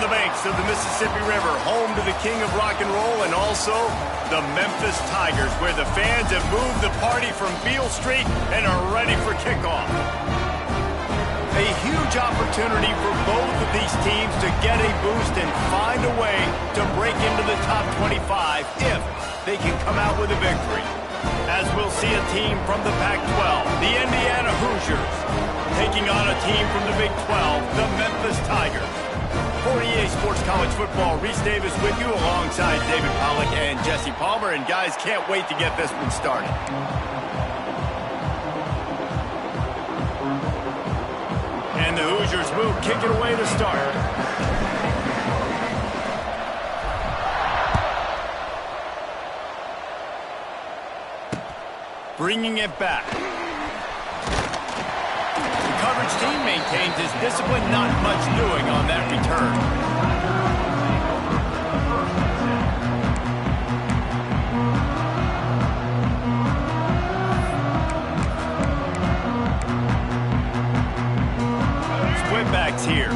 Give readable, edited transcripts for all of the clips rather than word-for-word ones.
the banks of the Mississippi River, home to the king of rock and roll and also the Memphis Tigers, where the fans have moved the party from Beale Street and are ready for kickoff. A huge opportunity for both of these teams to get a boost and find a way to break into the top 25 if they can come out with a victory. As we'll see a team from the Pac-12, the Indiana Hoosiers, taking on a team from the Big 12, the Memphis Tigers. For EA Sports College Football, Reese Davis with you alongside David Pollack and Jesse Palmer. And guys, can't wait to get this one started. And the Hoosiers will kick it away to start. Bringing it back. The coverage team maintains his discipline, not much doing on that return. Split backs here.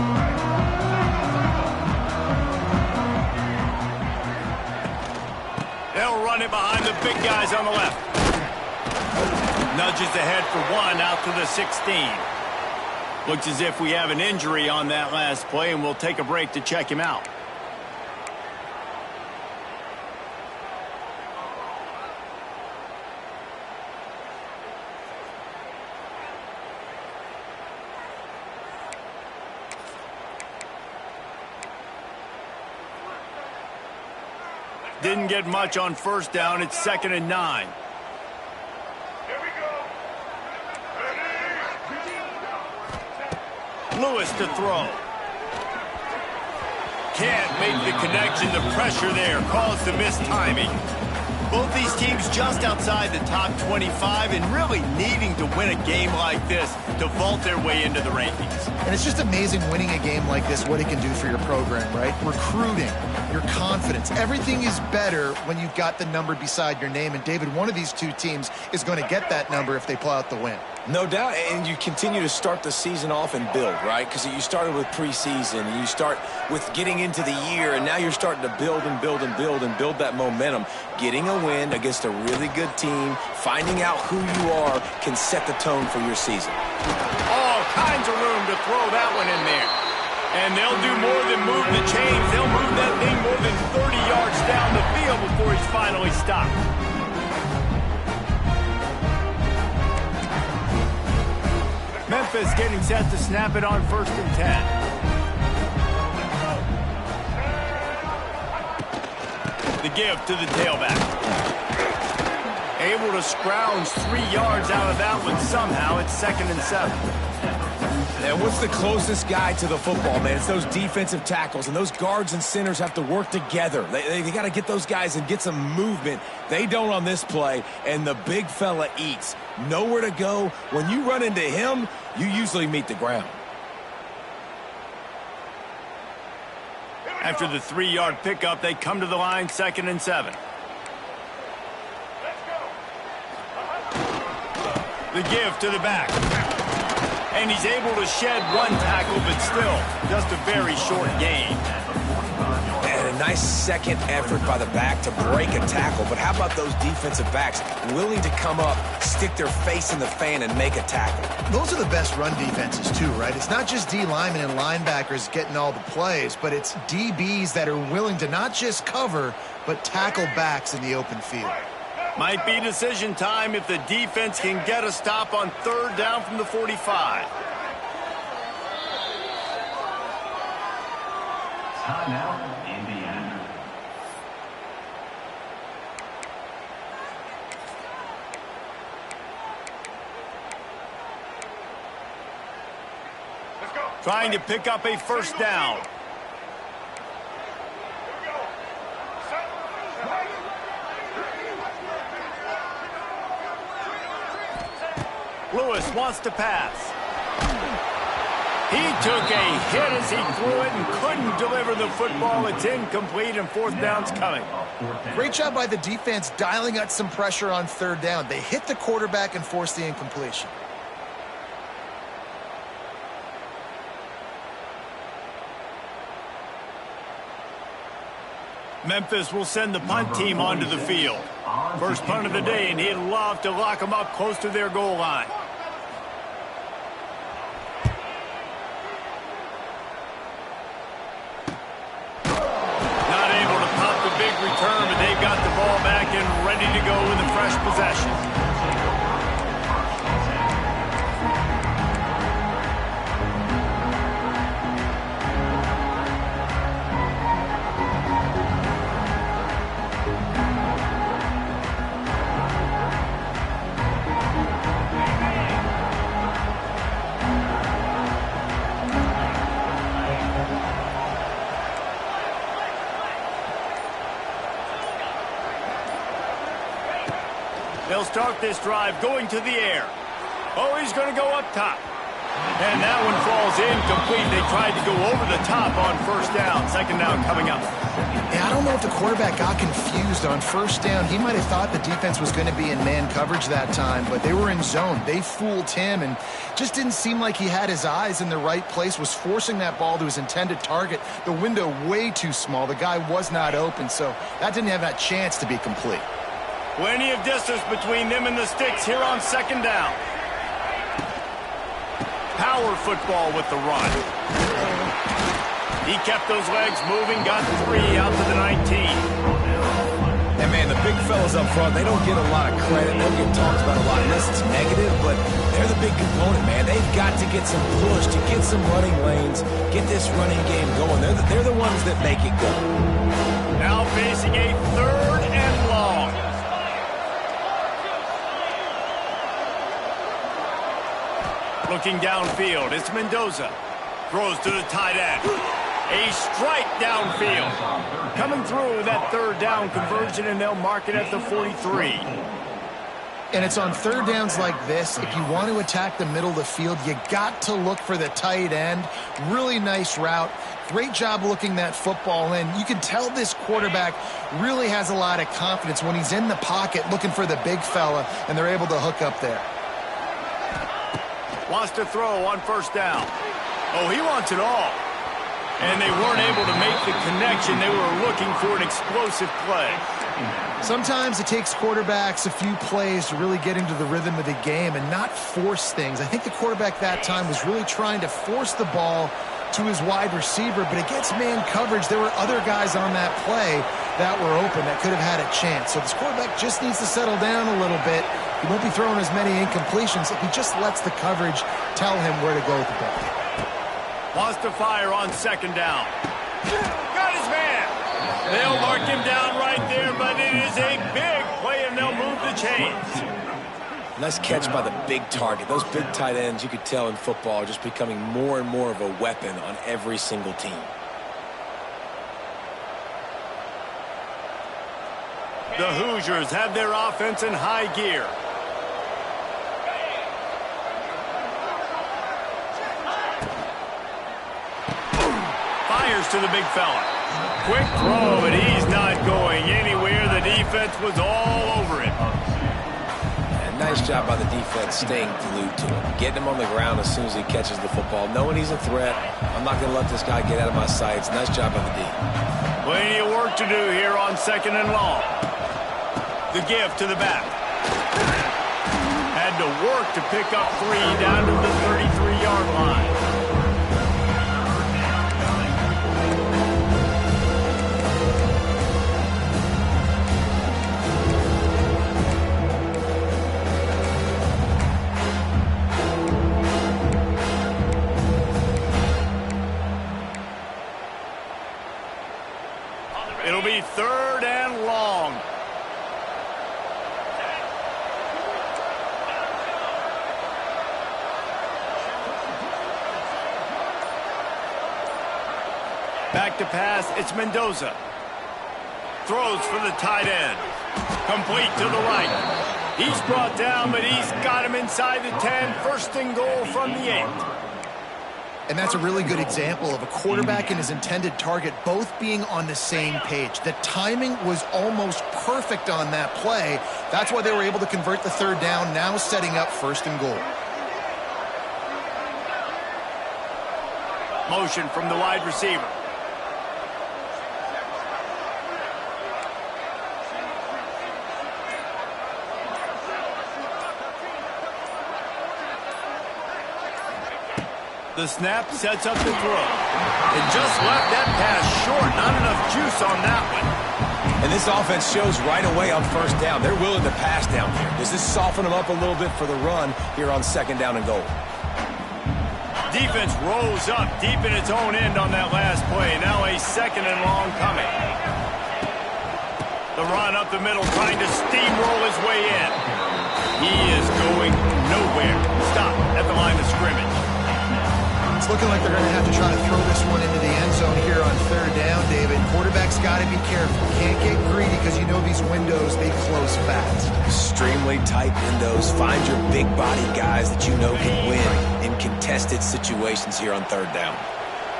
They'll run it behind the big guys on the left. Nudges ahead for one out to the 16. Looks as if we have an injury on that last play, and we'll take a break to check him out. Didn't get much on first down. It's 2nd and 9. Lewis to throw. Can't make the connection. The pressure there caused the missed timing. Both these teams just outside the top 25 and really needing to win a game like this to vault their way into the rankings. And it's just amazing winning a game like this, what it can do for your program, right? Recruiting, your confidence. Everything is better when you've got the number beside your name. And, David, one of these two teams is going to get that number if they pull out the win. No doubt, and you continue to start the season off and build, right? Because you started with preseason, and you start with getting into the year, and now you're starting to build and build and build and build that momentum. Getting a win against a really good team, finding out who you are, can set the tone for your season. All kinds of room to throw that one in there. And they'll do more than move the chains. They'll move that thing more than 30 yards down the field before he's finally stopped. Memphis getting set to snap it on 1st and 10. The give to the tailback. Able to scrounge 3 yards out of that one somehow. It's 2nd and 7. And what's the closest guy to the football, man? It's those defensive tackles, and those guards and centers have to work together. They got to get those guys and get some movement. They don't on this play, and the big fella eats. Nowhere to go. When you run into him, you usually meet the ground. After the 3-yard pickup, they come to the line, 2nd and 7. The give to the back. And he's able to shed one tackle, but still just a very short gain. And a nice second effort by the back to break a tackle. But how about those defensive backs willing to come up, stick their face in the fan, and make a tackle? Those are the best run defenses, too, right? It's not just D linemen and linebackers getting all the plays, but it's DBs that are willing to not just cover, but tackle backs in the open field. Might be decision time if the defense can get a stop on 3rd down from the 45. Timeout, Indiana. Trying to pick up a 1st down. Lewis wants to pass. He took a hit as he threw it and couldn't deliver the football. It's incomplete, and 4th down's coming. Great job by the defense dialing out some pressure on 3rd down. They hit the quarterback and forced the incompletion. Memphis will send the punt team onto the field. First punt of the day, and he'd love to lock them up close to their goal line. Not able to pop the big return, but they've got the ball back and ready to go with a fresh possession. They'll start this drive going to the air. Oh, he's going to go up top. And that one falls incomplete. They tried to go over the top on first down. Second down coming up. Yeah, I don't know if the quarterback got confused on first down. He might have thought the defense was going to be in man coverage that time, but they were in zone. They fooled him and just didn't seem like he had his eyes in the right place, was forcing that ball to his intended target. The window way too small. The guy was not open, so that didn't have that chance to be complete. Plenty of distance between them and the sticks here on second down. Power football with the run. He kept those legs moving, got 3 out to the 19. And, man, the big fellas up front, they don't get a lot of credit. They don't get talked about a lot unless it's negative, but they're the big component, man. They've got to get some push, to get some running lanes, get this running game going. They're the ones that make it go. Now facing a third and long. Looking downfield, it's Mendoza. Throws to the tight end. A strike downfield. Coming through with that third down conversion, and they'll mark it at the 43. And it's on third downs like this. If you want to attack the middle of the field, you got to look for the tight end. Really nice route. Great job looking that football in. You can tell this quarterback really has a lot of confidence when he's in the pocket looking for the big fella, and they're able to hook up there. Wants to throw on first down. Oh, he wants it all. And they weren't able to make the connection. They were looking for an explosive play. Sometimes it takes quarterbacks a few plays to really get into the rhythm of the game and not force things. I think the quarterback that time was really trying to force the ball to his wide receiver, but against man coverage, there were other guys on that play that were open that could have had a chance. So this quarterback just needs to settle down a little bit. He won't be throwing as many incompletions if he just lets the coverage tell him where to go with the ball. Wants to fire on second down. Got his man. They'll mark him down right there, but it is a big play, and they'll move the chains. Nice catch by the big target. Those big tight ends, you could tell in football, are just becoming more and more of a weapon on every single team. The Hoosiers have their offense in high gear. Fires to the big fella. Quick throw, but he's not going anywhere. The defense was all over it. And nice job by the defense staying glued to him. Getting him on the ground as soon as he catches the football. Knowing he's a threat. I'm not going to let this guy get out of my sights. Nice job by the D. Plenty of work to do here on second and long. The give to the back. Had to work to pick up 3 down to the 33-yard line. It'll be third and long. Back to pass, it's Mendoza. Throws for the tight end. Complete to the right. He's brought down, but he's got him inside the 10. First and goal from the 8. And that's a really good example of a quarterback and his intended target both being on the same page. The timing was almost perfect on that play. That's why they were able to convert the third down, now setting up first and goal. Motion from the wide receiver. The snap sets up the throw. It just left that pass short. Not enough juice on that one. And this offense shows right away on first down. They're willing to pass down here. Does this soften them up a little bit for the run here on second down and goal? Defense rolls up deep in its own end on that last play. Now a second and long coming. The run up the middle, trying to steamroll his way in. He is going nowhere. Stop at the line of scrimmage. It's looking like they're going to have to try to throw this one into the end zone here on third down, David. Quarterback's got to be careful. Can't get greedy because you know these windows, they close fast. Extremely tight windows. Find your big body guys that you know can win in contested situations here on third down.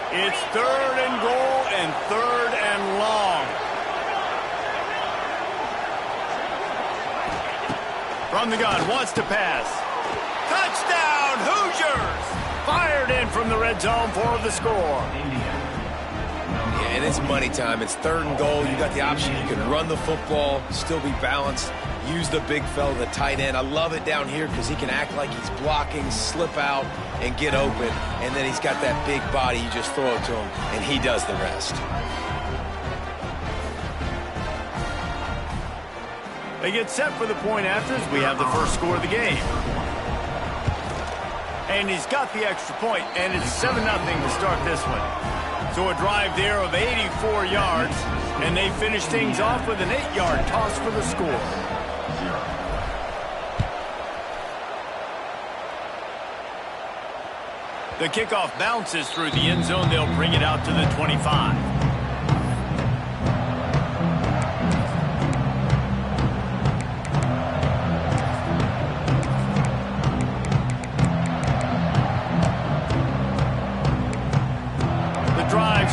It's third and goal and third and long. From the gun, wants to pass. Touchdown, Hoosiers! Fired in from the red zone for the score. Yeah, and it's money time. It's third and goal. You got the option. You can run the football, still be balanced, use the big fella, the tight end. I love it down here because he can act like he's blocking, slip out, and get open. And then he's got that big body. You just throw it to him, and he does the rest. They get set for the point after as we have the first score of the game. And he's got the extra point, and it's 7-0 to start this one. So a drive there of 84 yards, and they finish things off with an 8-yard toss for the score. The kickoff bounces through the end zone. They'll bring it out to the 25.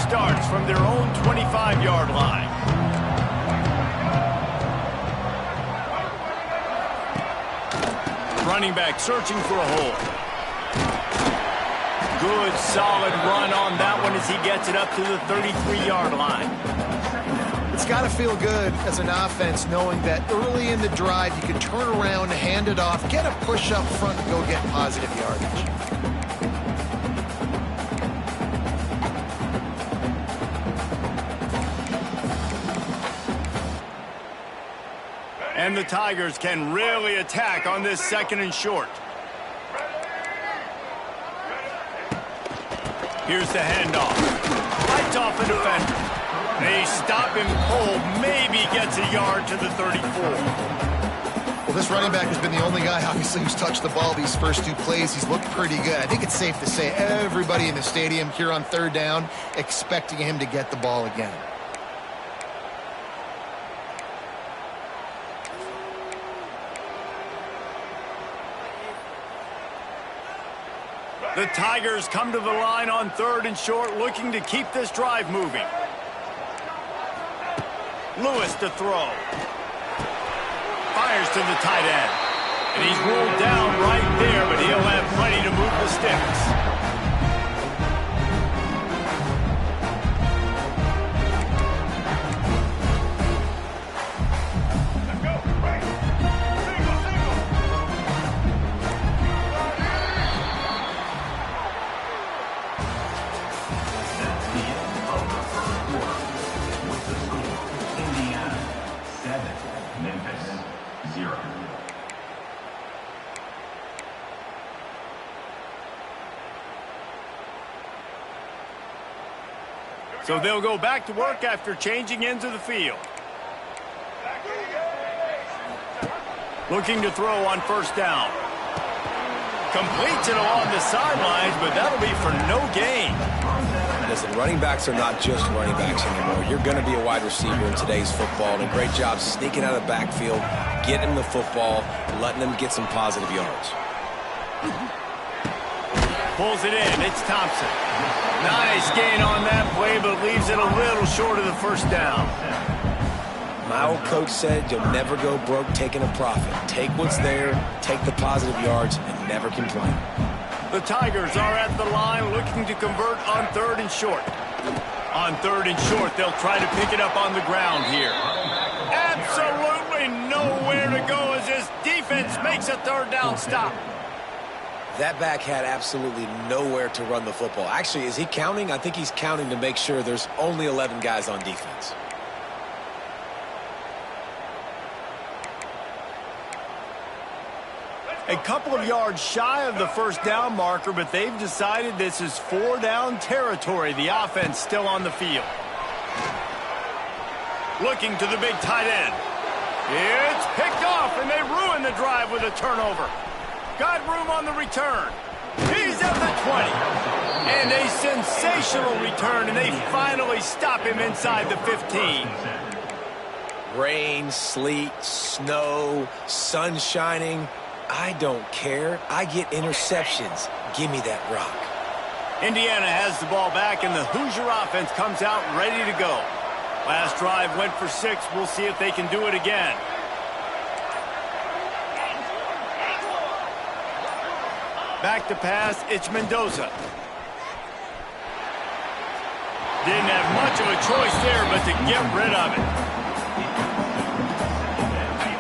Starts from their own 25-yard line. Running back searching for a hole. Good, solid run on that one as he gets it up to the 33-yard line. It's got to feel good as an offense knowing that early in the drive you can turn around, hand it off, get a push up front, and go get positive yardage. And the Tigers can really attack on this second and short. Here's the handoff. Fights off the defender. They stop him cold. Maybe gets a yard to the 34. Well, this running back has been the only guy, obviously, who's touched the ball these first two plays. He's looked pretty good. I think it's safe to say everybody in the stadium here on third down expecting him to get the ball again. The Tigers come to the line on third and short, looking to keep this drive moving. Lewis to throw. Fires to the tight end. And he's rolled down right there, but he'll have plenty to move the sticks. So they'll go back to work after changing into the field. Looking to throw on first down. Completes it along the sidelines, but that'll be for no gain. Listen, running backs are not just running backs anymore. You're going to be a wide receiver in today's football, and a great job sneaking out of the backfield, getting the football, letting them get some positive yards. Pulls it in. It's Thompson. Nice gain on that play, but leaves it a little short of the first down. My old coach said you'll never go broke taking a profit. Take what's there, take the positive yards, and never complain. The Tigers are at the line looking to convert on third and short. On third and short, they'll try to pick it up on the ground here. Absolutely nowhere to go as this defense makes a third down stop. That back had absolutely nowhere to run the football. Actually, is he counting? I think he's counting to make sure there's only 11 guys on defense. A couple of yards shy of the first down marker, but they've decided this is 4-down territory. The offense still on the field. Looking to the big tight end. It's picked off, and they ruin the drive with a turnover. Got room on the return. He's at the 20. And a sensational return, and they finally stop him inside the 15. Rain, sleet, snow, sun shining. I don't care. I get interceptions. Give me that rock. Indiana has the ball back, and the Hoosier offense comes out ready to go. Last drive went for 6. We'll see if they can do it again. Back to pass, it's Mendoza. Didn't have much of a choice there, but to get rid of it.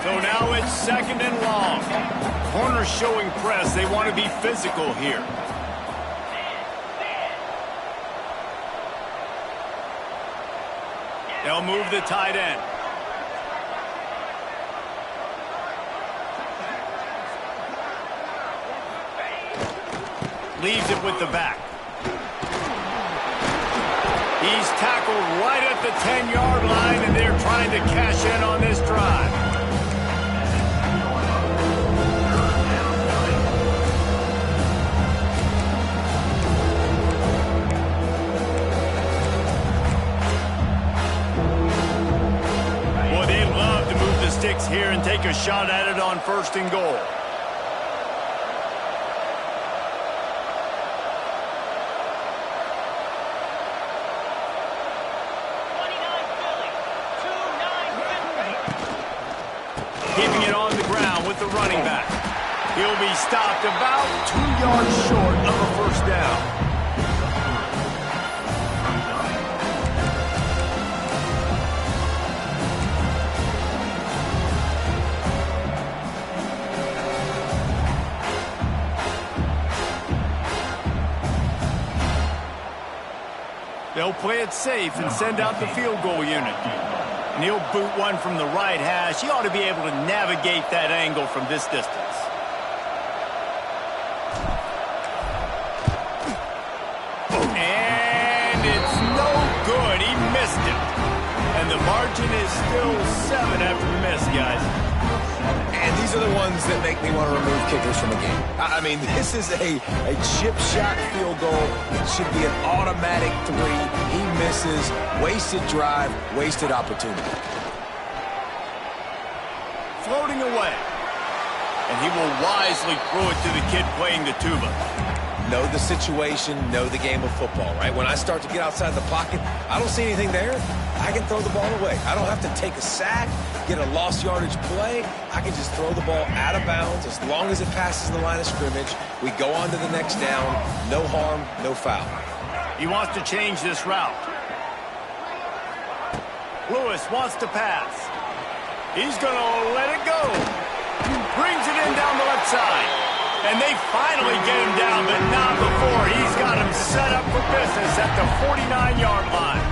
So now it's 2nd and long. Corners showing press. They want to be physical here. They'll move the tight end. Leaves it with the back. He's tackled right at the 10-yard line, and they're trying to cash in on this drive. Boy, they love to move the sticks here and take a shot at it on 1st and goal. Keeping it on the ground with the running back. He'll be stopped about 2 yards short of a 1st down. They'll play it safe and send out the field goal unit. And he'll boot one from the right hash. He ought to be able to navigate that angle from this distance. And it's no good. He missed it. And the margin is still 7 after the miss, guys. And these are the ones that make me want to remove kickers from a game. I mean, this is a chip shot field goal. It should be an automatic 3. He misses. Wasted drive, wasted opportunity. Floating away. And he will wisely throw it to the kid playing the tuba. Know the situation, know the game of football, right? When I start to get outside the pocket, I don't see anything there. I can throw the ball away. I don't have to take a sack, get a lost yardage play. I can just throw the ball out of bounds as long as it passes the line of scrimmage. We go on to the next down. No harm, no foul. He wants to change this route. Lewis wants to pass. He's going to let it go. Brings it in down the left side. And they finally get him down, but not before. He's got him set up for business at the 49-yard line.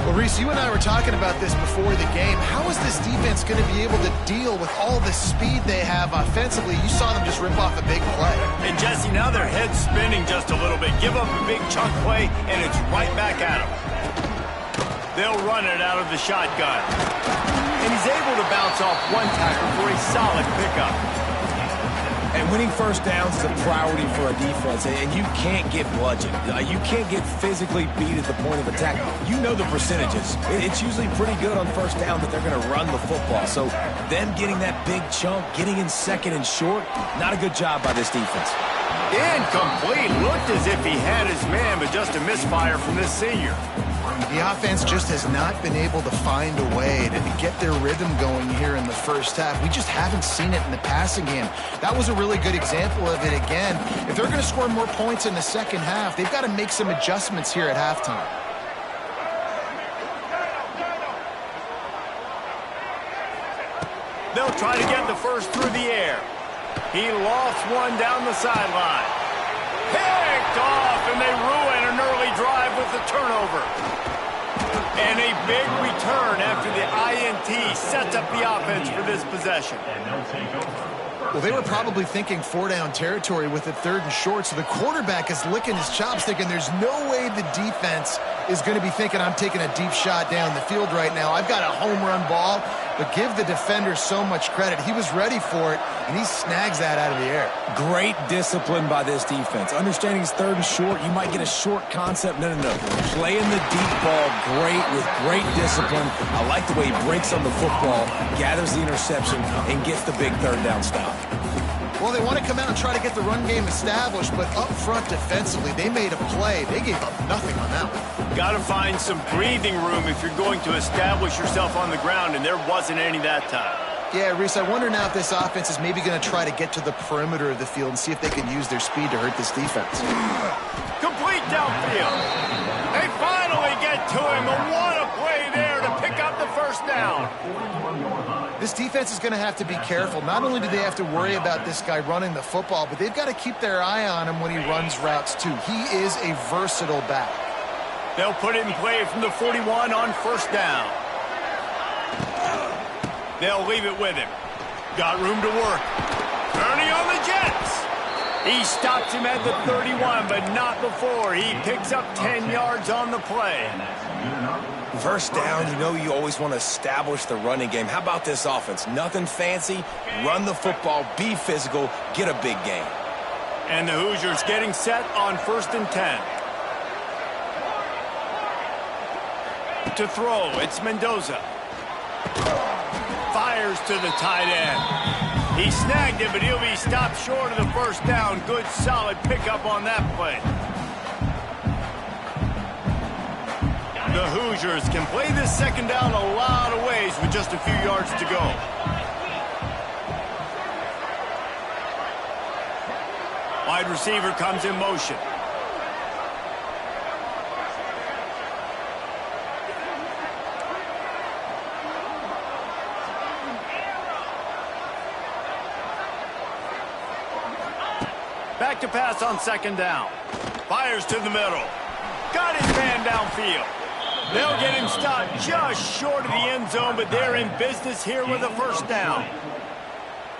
Well, Reese, you and I were talking about this before the game. How is this defense going to be able to deal with all the speed they have offensively? You saw them just rip off a big play. And, Jesse, now their head's spinning just a little bit. Give up a big chunk play, and it's right back at them. They'll run it out of the shotgun. And he's able to bounce off one tackle for a solid pickup. And winning 1st downs is a priority for a defense, and you can't get bludgeoned. You can't get physically beat at the point of attack. You know the percentages. It's usually pretty good on 1st down that they're going to run the football. So them getting that big chunk, getting in 2nd and short, not a good job by this defense. Incomplete. Looked as if he had his man, but just a misfire from this senior. The offense just has not been able to find a way to get their rhythm going here in the 1st half. We just haven't seen it in the passing game. That was a really good example of it again. If they're going to score more points in the 2nd half, they've got to make some adjustments here at halftime. They'll try to get the first through the air. He lofts one down the sideline. Picked off, and they ruin an early drive with the turnover. And a big return after the INT sets up the offense for this possession. And they'll take over. Well, they were probably thinking 4-down territory with it 3rd and short, so the quarterback is licking his chops thinking there's no way the defense is going to be thinking I'm taking a deep shot down the field right now. I've got a home run ball, but give the defender so much credit. He was ready for it, and he snags that out of the air. Great discipline by this defense. Understanding it's 3rd and short, you might get a short concept. No. Playing the deep ball great with great discipline. I like the way he breaks on the football, gathers the interception, and gets the big 3rd down stop. Well, they want to come out and try to get the run game established, but up front defensively, they made a play. They gave up nothing on that one. Got to find some breathing room if you're going to establish yourself on the ground, and there wasn't any that time. Yeah, Reese, I wonder now if this offense is maybe going to try to get to the perimeter of the field and see if they can use their speed to hurt this defense. Complete downfield. They finally get to him. And what a play there to pick up the 1st down. This defense is going to have to be careful. Not only do they have to worry about this guy running the football, but they've got to keep their eye on him when he runs routes too. He is a versatile back. They'll put it in play from the 41 on 1st down. They'll leave it with him. Got room to work. Ernie on the Jets. He stops him at the 31, but not before. He picks up 10 yards on the play. 1st down, you know you always want to establish the running game. How about this offense? Nothing fancy. Run the football, be physical, get a big gain. And the Hoosiers getting set on 1st and 10. To throw, it's Mendoza. Fires to the tight end. He snagged it, but he'll be stopped short of the 1st down. Good, solid pickup on that play. The Hoosiers can play this 2nd down a lot of ways with just a few yards to go. Wide receiver comes in motion. Back to pass on 2nd down. Fires to the middle. Got his man downfield. They'll get him stopped just short of the end zone, but they're in business here with a 1st down.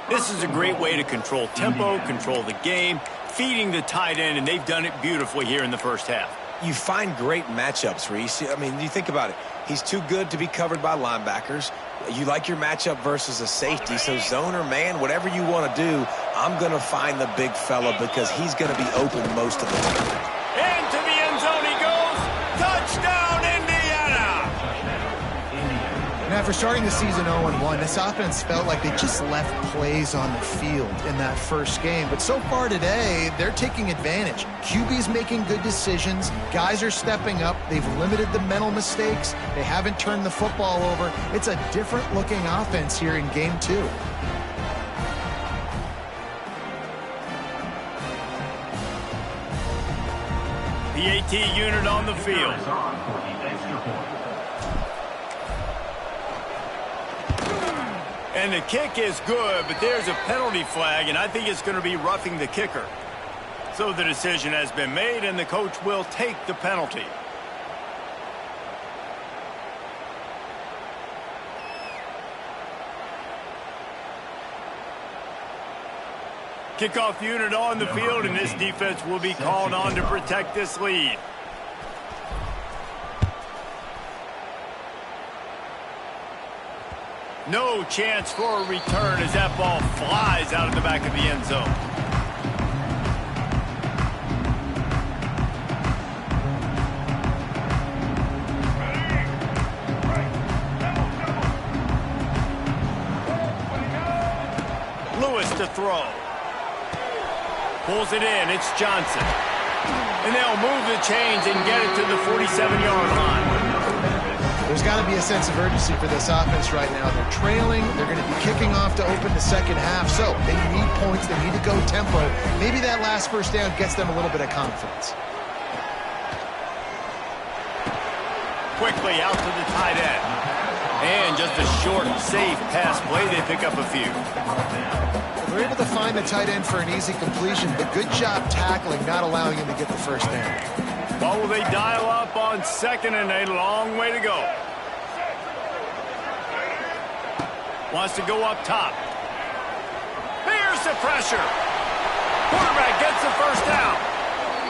This is a great way to control tempo, control the game, feeding the tight end, and they've done it beautifully here in the 1st half. You find great matchups, Reese. I mean, you think about it. He's too good to be covered by linebackers. You like your matchup versus a safety, so zone or man, whatever you want to do, I'm going to find the big fella because he's going to be open most of the time. Into the end zone he goes. Touchdown, Indiana! And after starting the season 0-1, this offense felt like they just left plays on the field in that 1st game. But so far today, they're taking advantage. QB's making good decisions. Guys are stepping up. They've limited the mental mistakes. They haven't turned the football over. It's a different-looking offense here in Game 2. The AT unit on the field. And the kick is good, but there's a penalty flag, and I think it's going to be roughing the kicker. So the decision has been made, and the coach will take the penalty. Kickoff unit on the field, and this defense will be called on to protect this lead. No chance for a return as that ball flies out of the back of the end zone. Lewis to throw. Pulls it in. It's Johnson. And they'll move the chains and get it to the 47-yard line. There's got to be a sense of urgency for this offense right now. They're trailing. They're going to be kicking off to open the 2nd half. So they need points. They need to go tempo. Maybe that last 1st down gets them a little bit of confidence. Quickly out to the tight end. And just a short, safe pass play. They pick up a few. We're able to find the tight end for an easy completion, but good job tackling, not allowing him to get the first down. What will they dial up on 2nd and a long way to go? Wants to go up top. Here's the pressure. Quarterback gets the first down.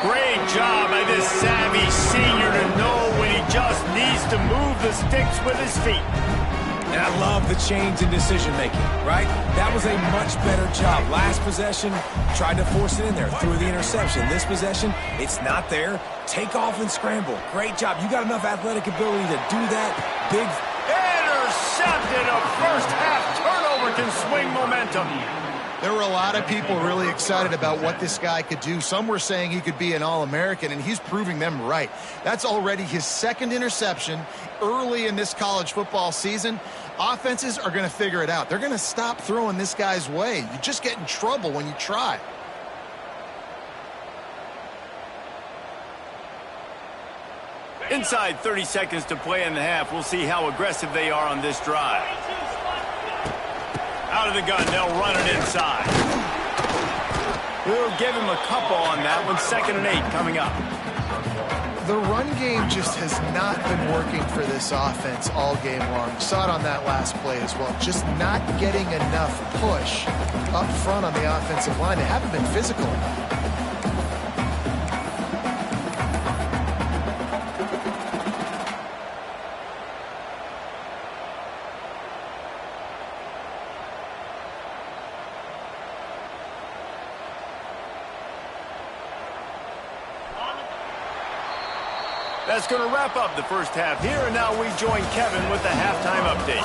Great job by this savvy senior to know when he just needs to move the sticks with his feet. And I love the change in decision-making, right? That was a much better job. Last possession, tried to force it in there, threw the interception. This possession, it's not there. Take off and scramble. Great job. You got enough athletic ability to do that. Big. Intercepted. A first-half turnover can swing momentum. There were a lot of people really excited about what this guy could do. Some were saying he could be an All-American, and he's proving them right. That's already his 2nd interception early in this college football season. Offenses are going to figure it out. They're going to stop throwing this guy's way. You just get in trouble when you try. Inside 30 seconds to play in the half. We'll see how aggressive they are on this drive. Out of the gun, they'll run it inside. We'll give him a couple on that one. 2nd and 8 coming up. The run game just has not been working for this offense all game long. Saw it on that last play as well. Just not getting enough push up front on the offensive line. They haven't been physical enough. That's going to wrap up the first half here, and now we join Kevin with the halftime update.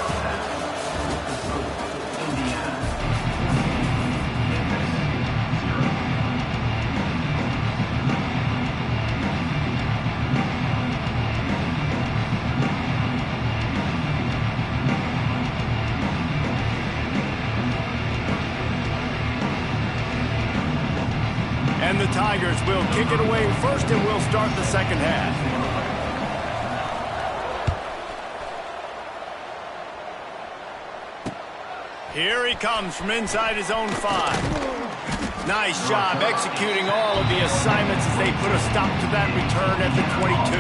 And the Tigers will kick it away first, and we'll start the second half. Here he comes from inside his own 5. Nice job executing all of the assignments as they put a stop to that return at the 22.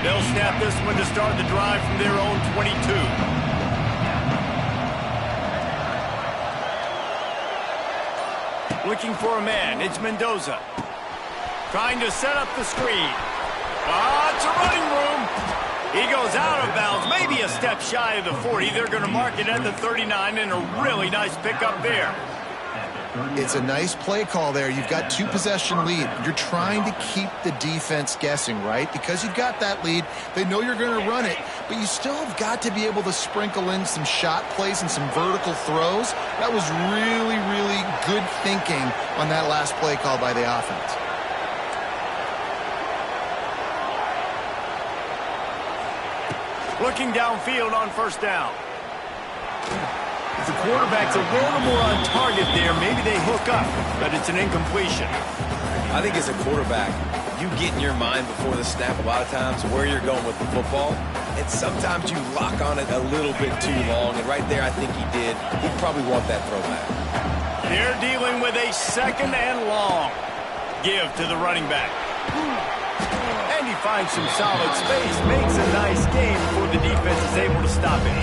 They'll snap this one to start the drive from their own 22. Looking for a man. It's Mendoza. Trying to set up the screen. It's a running room. He goes out of bounds. Maybe a step shy of the 40. They're going to mark it at the 39, and a really nice pickup there. It's a nice play call there. You've got 2-possession lead. You're trying to keep the defense guessing, right? Because you've got that lead. They know you're going to run it, but you still have got to be able to sprinkle in some shot plays and some vertical throws. That was really, really good thinking on that last play call by the offense. Looking downfield on first down. The quarterback's a little more on target there. Maybe they hook up, but it's an incompletion. I think as a quarterback, you get in your mind before the snap a lot of times where you're going with the football, and sometimes you lock on it a little bit too long, and right there I think he did. He'd probably want that throwback. They're dealing with a 2nd and long. Give to the running back. And he finds some solid space, makes a nice game before the defense is able to stop it.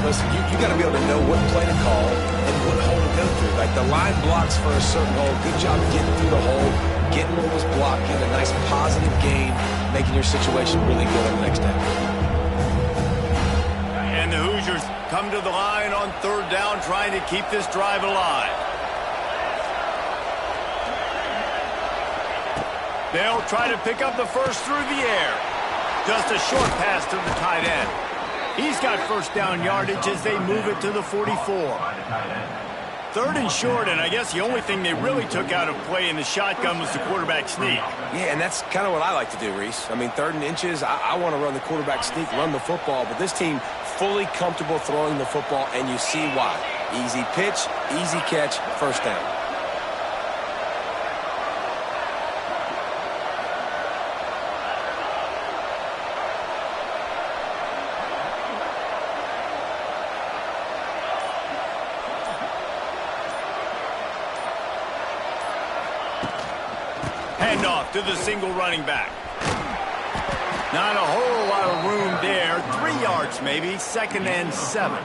Listen, you got to be able to know what play to call and what hole to go through. Like the line blocks for a certain hole. Good job getting through the hole, getting what was blocking, a nice positive gain, making your situation really good on the next down. And the Hoosiers come to the line on 3rd down, trying to keep this drive alive. They'll try to pick up the first through the air. Just a short pass to the tight end. He's got first down yardage as they move it to the 44. 3rd and short, and I guess the only thing they really took out of play in the shotgun was the quarterback sneak. Yeah, and that's kind of what I like to do, Reese. I mean, 3rd and inches, I want to run the quarterback sneak, run the football, but this team fully comfortable throwing the football, and you see why. Easy pitch, easy catch, first down. handoff to the single running back. Not a whole lot of room there. 3 yards maybe, 2nd and 7.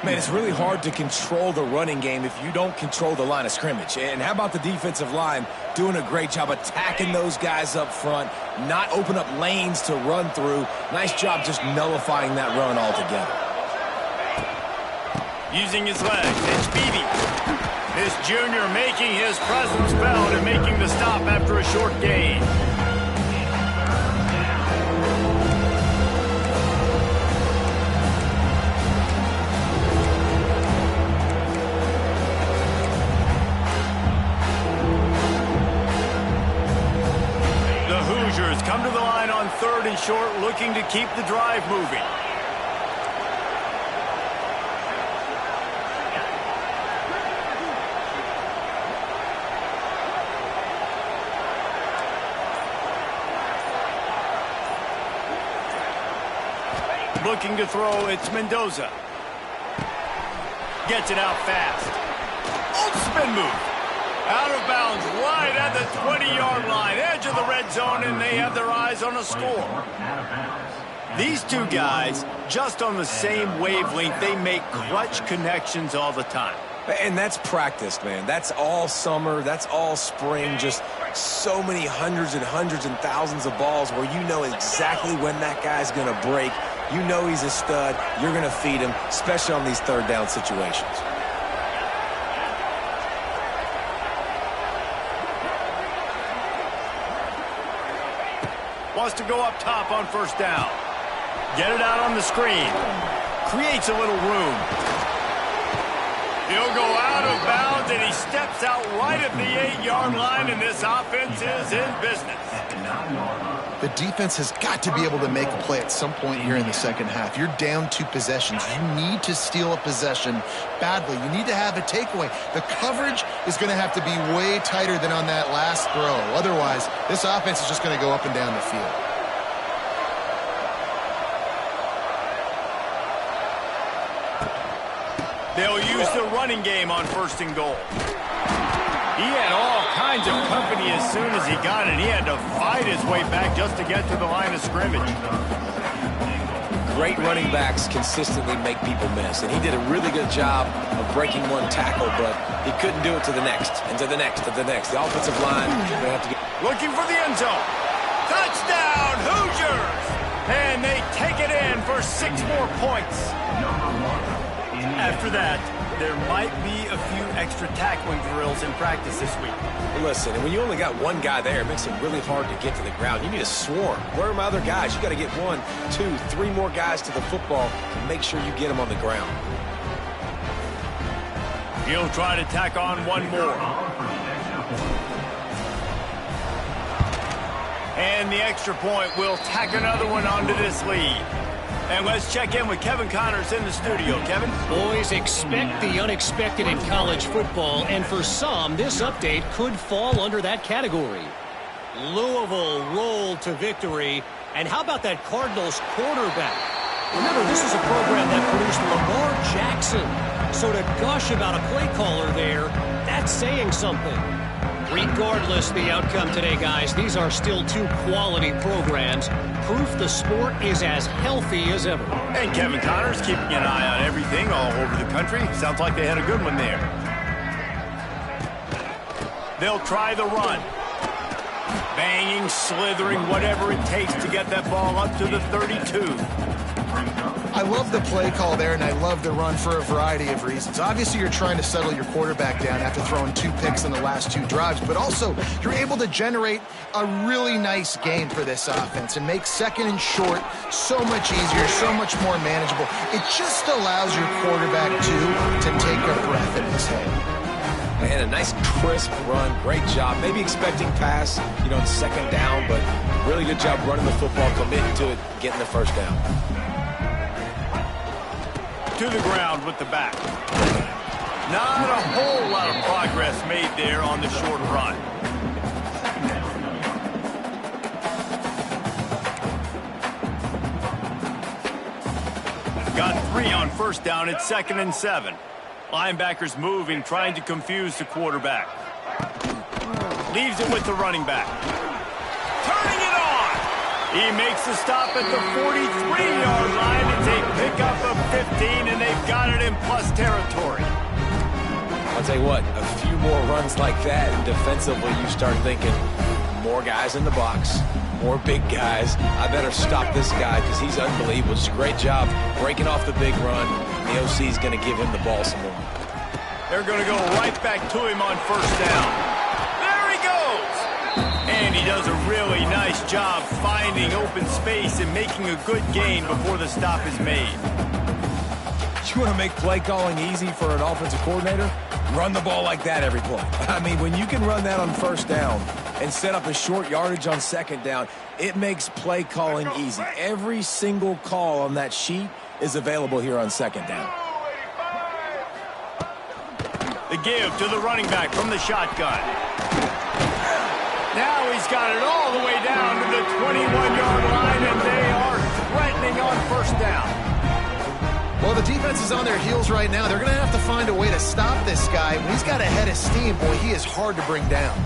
Man, it's really hard to control the running game if you don't control the line of scrimmage. And how about the defensive line doing a great job attacking those guys up front, not open up lanes to run through. Nice job just nullifying that run altogether. Using his legs, it's Beebe. This junior making his presence felt and making the stop after a short gain. Come to the line on 3rd and short, looking to keep the drive moving. Looking to throw, it's Mendoza. Gets it out fast. Oh, spin move. Out of bounds, right at the 20-yard line, edge of the red zone, and they have their eyes on a score. These two guys, just on the same wavelength, they make clutch connections all the time. And that's practice, man. That's all summer. That's all spring. Just so many hundreds and thousands of balls where you know exactly when that guy's going to break. You know he's a stud. You're going to feed him, especially on these 3rd down situations. Wants to go up top on 1st down. Get it out on the screen. Creates a little room. He'll go out of bounds, and he steps out right at the 8-yard line, and this offense is in business. The defense has got to be able to make a play at some point here in the 2nd half. You're down 2 possessions. You need to steal a possession badly. You need to have a takeaway. The coverage is going to have to be way tighter than on that last throw. Otherwise, this offense is just going to go up and down the field. They'll use the running game on 1st and goal. He had all kinds of company as soon as he got it. He had to fight his way back just to get to the line of scrimmage. Great running backs consistently make people miss, and he did a really good job of breaking one tackle, but he couldn't do it to the next, and to the next, to the next. The offensive line, they have to get... Looking for the end zone. Touchdown, Hoosiers! And they take it in for 6 more points. After that, there might be a few extra tackling drills in practice this week. Listen, and when you only got one guy there, it makes it really hard to get to the ground. You need a swarm. Where are my other guys? You got to get 1, 2, 3 more guys to the football to make sure you get them on the ground. He'll try to tack on one more. And the extra point will tack another one onto this lead. And let's check in with Kevin Connors in the studio. Kevin? Boys, expect the unexpected in college football, and for some, this update could fall under that category. Louisville rolled to victory, and how about that Cardinals quarterback? Remember, this is a program that produced Lamar Jackson, so to gush about a play caller there, that's saying something. Regardless the outcome today, guys, these are still 2 quality programs. Proof the sport is as healthy as ever. And Kevin Connors keeping an eye on everything all over the country. Sounds like they had a good one there. They'll try the run. Banging, slithering, whatever it takes to get that ball up to the 32. I love the play call there, and I love the run for a variety of reasons. Obviously, you're trying to settle your quarterback down after throwing 2 picks in the last 2 drives, but also you're able to generate a really nice game for this offense and make 2nd and short so much easier, so much more manageable. It just allows your quarterback to take a breath in his head. And a nice crisp run, great job. Maybe expecting pass, in 2nd down, but really good job running the football, committing to it, getting the 1st down. To the ground with the back. Not a whole lot of progress made there on the short run. Got 3 on 1st down. It's 2nd and 7. Linebackers moving, trying to confuse the quarterback. Leaves it with the running back. Turning it on. He makes the stop at the 43-yard line. It's a pickup of 15, and they've got it in plus territory. I'll tell you what, a few more runs like that, and defensively you start thinking, more guys in the box, more big guys. I better stop this guy because he's unbelievable. It's a great job breaking off the big run. The OC is going to give him the ball some more. They're going to go right back to him on first down. There he goes! And he does a really nice job finding open space and making a good gain before the stop is made. You want to make play calling easy for an offensive coordinator? Run the ball like that every play. I mean, when you can run that on first down and set up a short yardage on second down, it makes play calling easy. Every single call on that sheet is available here on second down. The give to the running back from the shotgun. Now he's got it all the way down to the 21-yard line, and they are threatening on first down. Well, the defense is on their heels right now. They're going to have to find a way to stop this guy. When he's got a head of steam, boy, he is hard to bring down.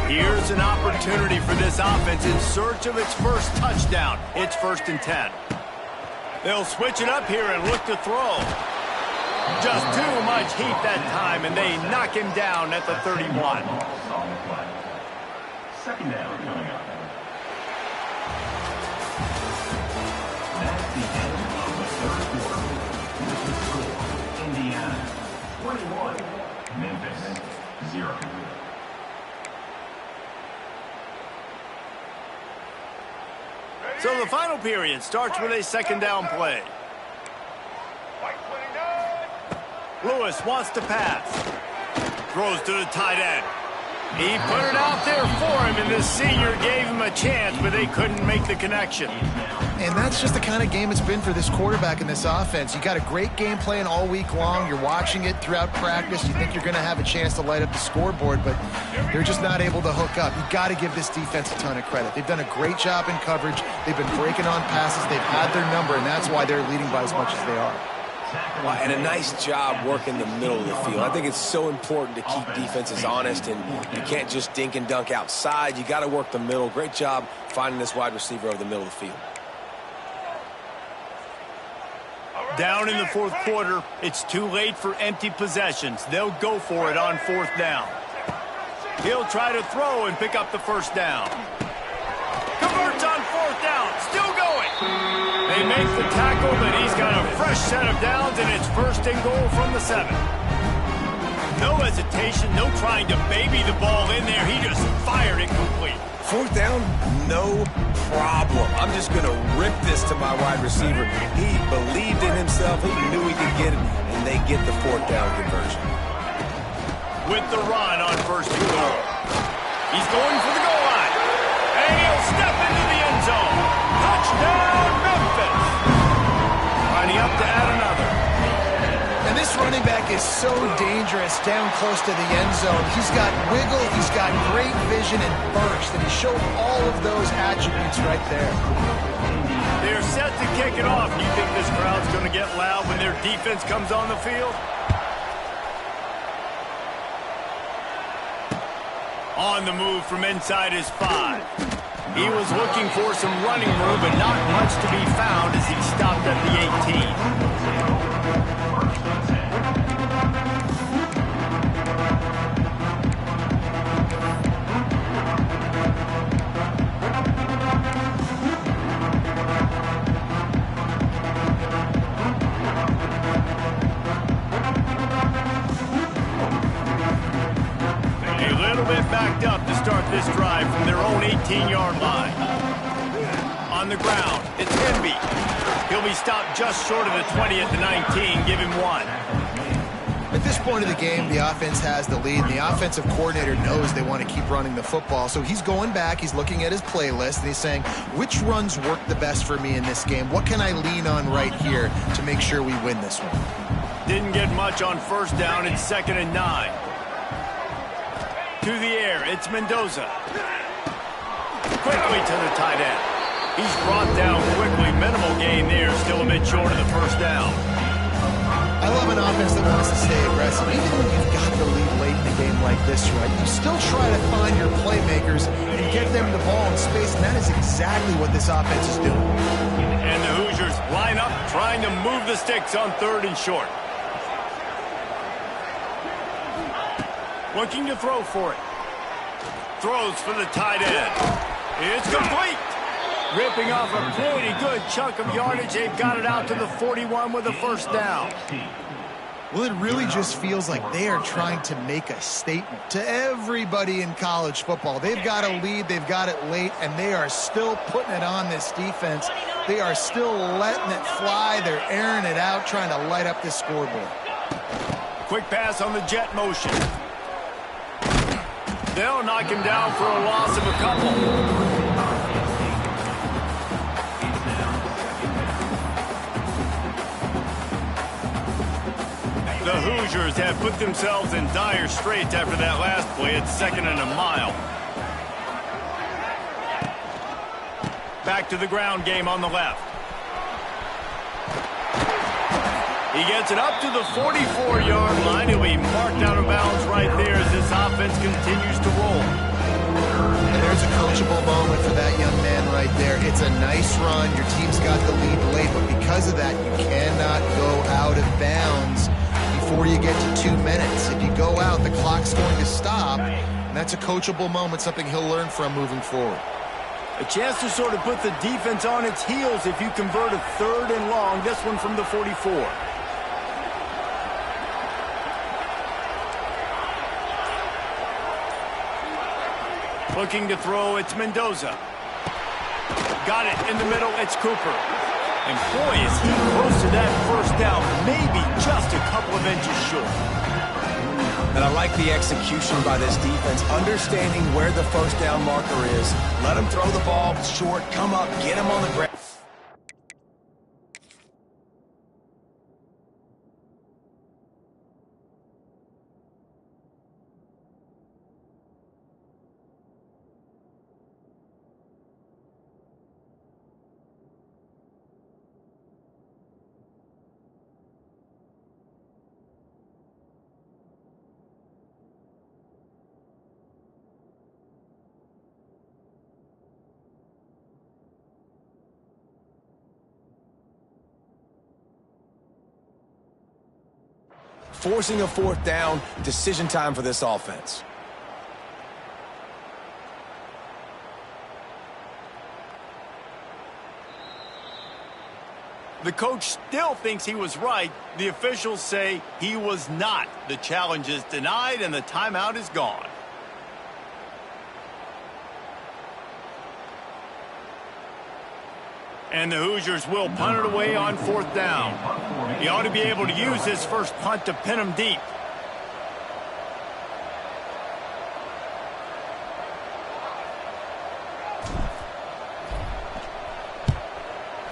Here's an opportunity for this offense in search of its first touchdown. It's 1st and 10. They'll switch it up here and look to throw. Just too much heat that time, and they knock him down at the 31. Second down coming up. That's the end of the third quarter. The score, Indiana 21, Memphis 0. So the final period starts with a second down play. Lewis wants to pass. Throws to the tight end. He put it out there for him, and this senior gave him a chance, but they couldn't make the connection. And that's just the kind of game it's been for this quarterback in this offense. You got a great game plan all week long. You're watching it throughout practice. You think you're going to have a chance to light up the scoreboard, but they're just not able to hook up. You got to give this defense a ton of credit. They've done a great job in coverage. They've been breaking on passes. They've had their number, and that's why they're leading by as much as they are. Well, and a nice job working the middle of the field. I think it's so important to keep defenses honest, and you can't just dink and dunk outside. You got to work the middle. Great job finding this wide receiver over the middle of the field. Down in the fourth quarter, it's too late for empty possessions. They'll go for it on 4th down. He'll try to throw and pick up the first down. Converts on 4th down, still going. They make the tackle, but he's got a fresh set of downs, and it's 1st and goal from the 7. No hesitation, no trying to baby the ball in there. He just fired it complete. 4th down, no problem. I'm just going to rip this to my wide receiver. He believed in himself. He knew he could get it, and they get the 4th down conversion. With the run on 1st and goal. He's going for the goal line. And he'll step into the end zone. Touchdown, Memphis. Lining up to add another. And this running back is so dangerous down close to the end zone. He's got wiggle, he's got great vision and burst, and he showed all of those attributes right there. They're set to kick it off. You think this crowd's going to get loud when their defense comes on the field? On the move from inside his 5. He was looking for some running room, but not much to be found as he stopped at the 18. Backed up to start this drive from their own 18-yard line. On the ground, it's Hemby. He'll be stopped just short of the 20 at the 19. Give him 1. At this point of the game, the offense has the lead, and the offensive coordinator knows they want to keep running the football. So he's going back, he's looking at his playlist, and he's saying, which runs work the best for me in this game? What can I lean on right here to make sure we win this one? Didn't get much on 1st down. It's 2nd and 9. To the air, it's Mendoza. Quickly to the tight end. He's brought down quickly. Minimal gain there, still a bit short of the first down. I love an offense that wants to stay aggressive. Even when you've got the lead late in a game like this, right, you still try to find your playmakers and get them the ball in space, and that is exactly what this offense is doing. And the Hoosiers line up, trying to move the sticks on 3rd and short. Looking to throw for it. Throws for the tight end. It's complete. Ripping off a pretty good chunk of yardage. They've got it out to the 41 with a first down. Well, it really just feels like they are trying to make a statement to everybody in college football. They've got a lead, they've got it late, and they are still putting it on this defense. They are still letting it fly. They're airing it out, trying to light up this scoreboard. Quick pass on the jet motion. They'll knock him down for a loss of a couple. The Hoosiers have put themselves in dire straits after that last play at 2nd and a mile. Back to the ground game on the left. He gets it up to the 44-yard line. He'll be marked out of bounds right there as this offense continues to roll. And there's a coachable moment for that young man right there. It's a nice run. Your team's got the lead late, but because of that, you cannot go out of bounds before you get to 2 minutes. If you go out, the clock's going to stop, and that's a coachable moment, something he'll learn from moving forward. A chance to sort of put the defense on its heels if you convert a 3rd and long, this one from the 44. Looking to throw, it's Mendoza. Got it in the middle, it's Cooper. And boy, is he close to that first down, maybe just a couple of inches short. And I like the execution by this defense, understanding where the first down marker is. Let him throw the ball short, come up, get him on the ground. Forcing a 4th down, decision time for this offense. The coach still thinks he was right. The officials say he was not. The challenge is denied and the timeout is gone. And the Hoosiers will punt it away on 4th down. He ought to be able to use his first punt to pin him deep.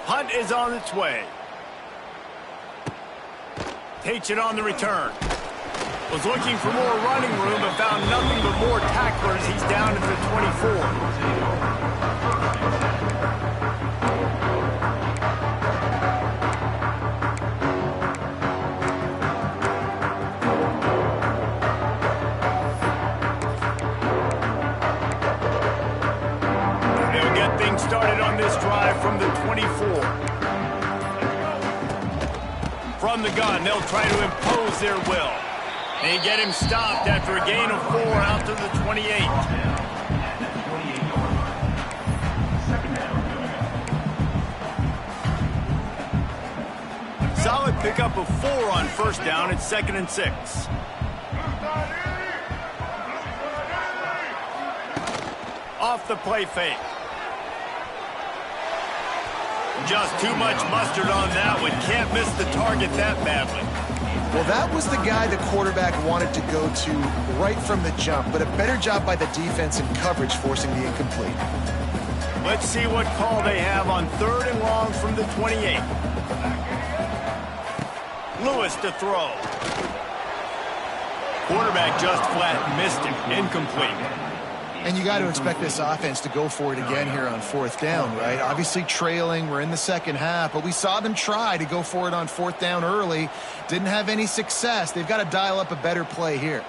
Punt is on its way. Takes it on the return. Was looking for more running room, but found nothing but more tacklers. He's down to the 24. Started on this drive from the 24. From the gun, they'll try to impose their will. They get him stopped after a gain of 4 out to the 28. Solid pickup of 4 on 1st down. It's 2nd and 6. Off the play fake. Just too much mustard on that one. Can't miss the target that badly. Well, that was the guy the quarterback wanted to go to right from the jump, but a better job by the defense in coverage forcing the incomplete. Let's see what call they have on 3rd and long from the 28. Lewis to throw. Quarterback just flat missed him. Incomplete. And you got to expect this offense to go for it again here on fourth down, right? Obviously trailing, we're in the second half, but we saw them try to go for it on fourth down early. Didn't have any success. They've got to dial up a better play here.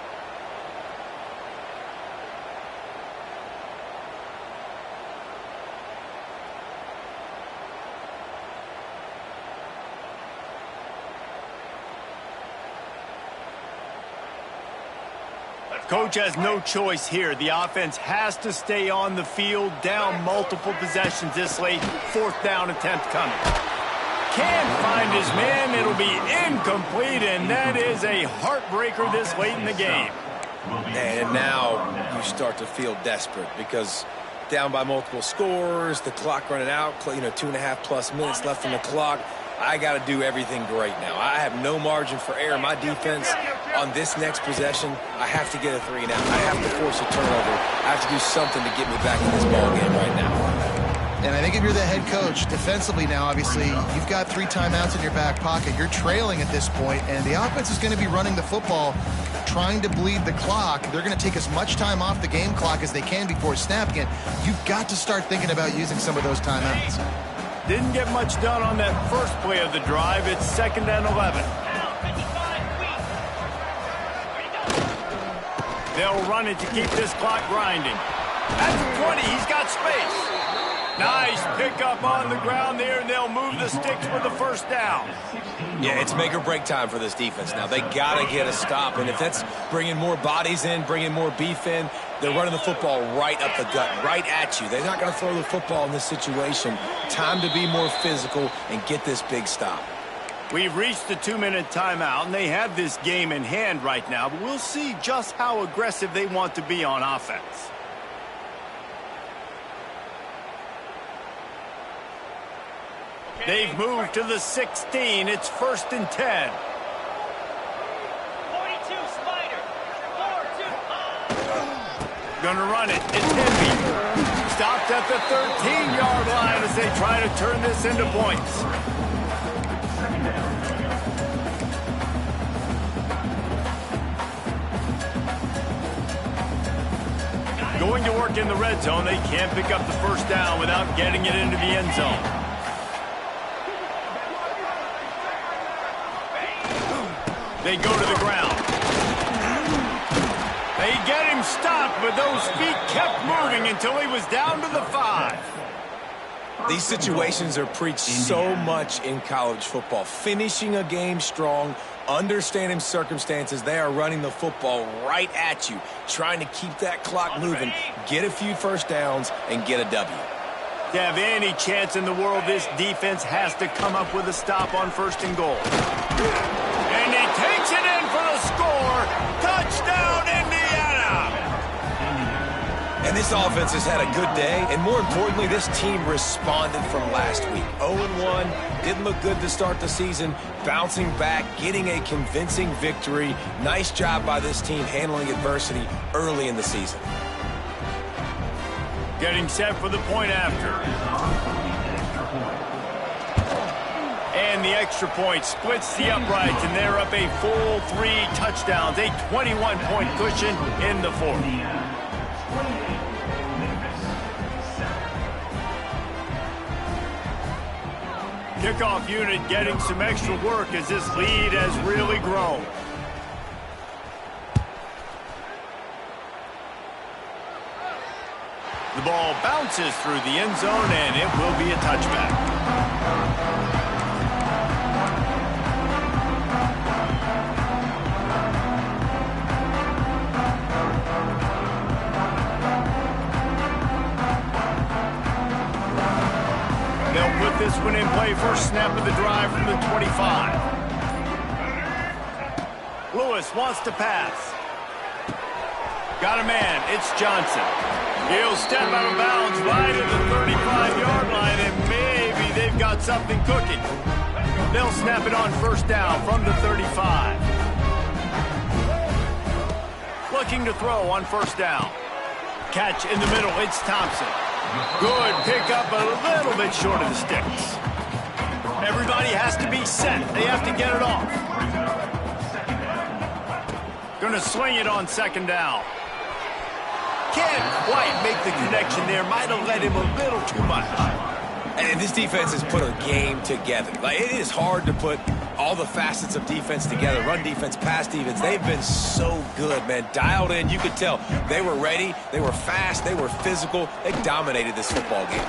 Coach has no choice here. The offense has to stay on the field, down multiple possessions this late. Fourth down attempt coming. Can't find his man. It'll be incomplete, and that is a heartbreaker this late in the game. And now you start to feel desperate because down by multiple scores, the clock running out, 2.5+ minutes left on the clock. I got to do everything great now. I have no margin for error. My defense on this next possession, I have to get a 3 and out. I have to force a turnover. I have to do something to get me back in this ball game right now. And I think if you're the head coach, defensively now, obviously, you've got 3 timeouts in your back pocket. You're trailing at this point, and the offense is going to be running the football, trying to bleed the clock. They're going to take as much time off the game clock as they can before snapping it. You've got to start thinking about using some of those timeouts. Didn't get much done on that first play of the drive. It's 2nd and 11. They'll run it to keep this clock grinding. At the 20, he's got space. Nice pickup on the ground there, and they'll move the sticks for the first down. Yeah, it's make or break time for this defense now. They got to get a stop, and if that's bringing more bodies in, bringing more beef in, they're running the football right up the gut, right at you. They're not going to throw the football in this situation. Time to be more physical and get this big stop. We've reached the 2-minute timeout, and they have this game in hand right now, but we'll see just how aggressive they want to be on offense. They've moved to the 16. It's 1st and 10. 42 Spider. 4-2. Gonna run it. It's Hemby. Stopped at the 13-yard line as they try to turn this into points. Going to work in the red zone. They can't pick up the first down without getting it into the end zone. They go to the ground. They get him stopped, but those feet kept moving until he was down to the 5. These situations are preached so much in college football. Finishing a game strong, understanding circumstances. They are running the football right at you, trying to keep that clock moving, get a few first downs, and get a W. To have any chance in the world, this defense has to come up with a stop on 1st and goal. And he takes it in for the score. Touchdown, Indiana! And this offense has had a good day, and more importantly, this team responded from last week. 0-1, didn't look good to start the season, bouncing back, getting a convincing victory. Nice job by this team handling adversity early in the season. Getting set for the point after. And the extra point splits the uprights, and they're up a full 3 touchdowns, a 21-point cushion in the 4th. Kickoff unit getting some extra work as this lead has really grown. The ball bounces through the end zone, and it will be a touchback. They'll put this one in play. First snap of the drive from the 25. Lewis wants to pass. Got a man. It's Johnson. He'll step out of bounds right at the 35-yard line, and maybe they've got something cooking. They'll snap it on 1st down from the 35. Looking to throw on 1st down. Catch in the middle. It's Thompson. Good pickup, a little bit short of the sticks. Everybody has to be set. They have to get it off. Going to swing it on 2nd down. Can't quite make the connection there. Might have led him a little too much. And this defense has put a game together. Like, it is hard to put all the facets of defense together. Run defense, pass defense. They've been so good, man. Dialed in. You could tell they were ready. They were fast. They were physical. They dominated this football game.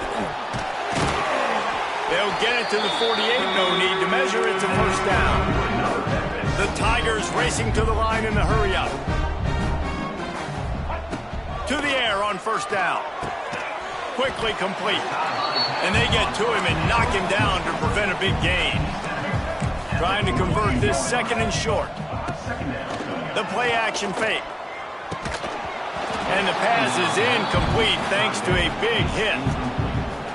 They'll get it to the 48. No need to measure. It's a first down. The Tigers racing to the line in the hurry up. To the air on first down. Quickly complete. And they get to him and knock him down to prevent a big gain. Trying to convert this second and short. The play action fake. And the pass is incomplete thanks to a big hit.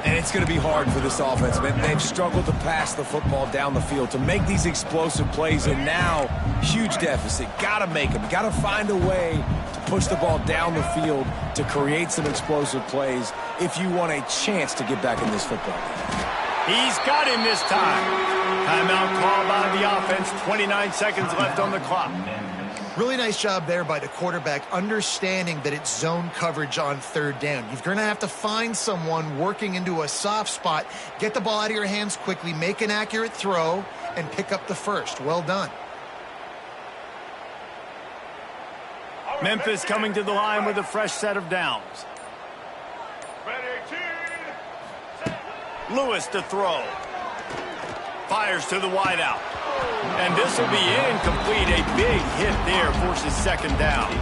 And it's going to be hard for this offense, man. They've struggled to pass the football down the field, to make these explosive plays, and now, huge deficit. Got to make them. Got to find a way to push the ball down the field to create some explosive plays if you want a chance to get back in this football game. He's got him this time. Timeout called by the offense. 29 seconds left on the clock. Really nice job there by the quarterback, understanding that it's zone coverage on third down. You're going to have to find someone working into a soft spot, get the ball out of your hands quickly, make an accurate throw, and pick up the first. Well done. Memphis coming to the line with a fresh set of downs. Lewis to throw. Fires to the wideout. And this will be incomplete. A big hit there forces second down.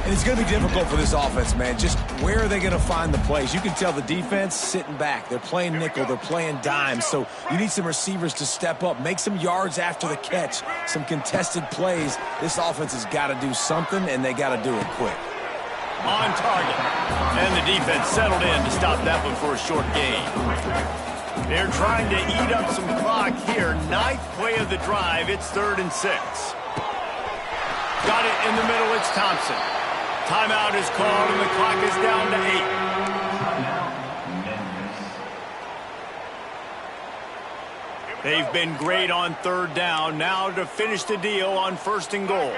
And it's going to be difficult for this offense, man. Just where are they going to find the plays? You can tell the defense sitting back. They're playing nickel. They're playing dime. So you need some receivers to step up, make some yards after the catch, some contested plays. This offense has got to do something, and they got to do it quick. On target. And the defense settled in to stop that one for a short gain. They're trying to eat up some clock here. Ninth play of the drive. It's 3rd and 6. Got it in the middle. It's Thompson. Timeout is called, and the clock is down to 8. They've been great on third down. Now to finish the deal on 1st and goal.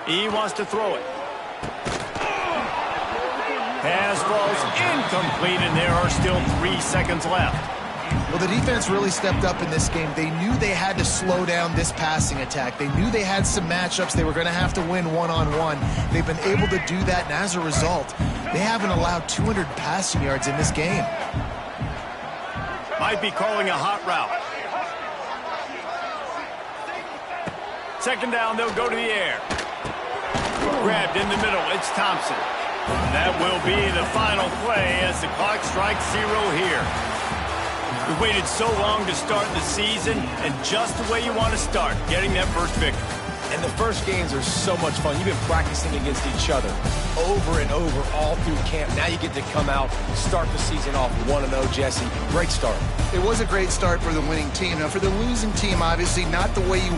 He wants to throw it. Pass falls incomplete, and there are still 3 seconds left. Well, the defense really stepped up in this game. They knew they had to slow down this passing attack. They knew they had some matchups they were going to have to win one-on-one. They've been able to do that, and as a result, they haven't allowed 200 passing yards in this game. Might be calling a hot route. Second down, they'll go to the air. Grabbed in the middle, it's Thompson. That will be the final play as the clock strikes 0 here. We waited so long to start the season, and just the way you want to start, getting that first victory. And the first games are so much fun. You've been practicing against each other over and over all through camp. Now you get to come out, start the season off 1-0, Jesse. Great start. It was a great start for the winning team. Now, for the losing team, obviously not the way you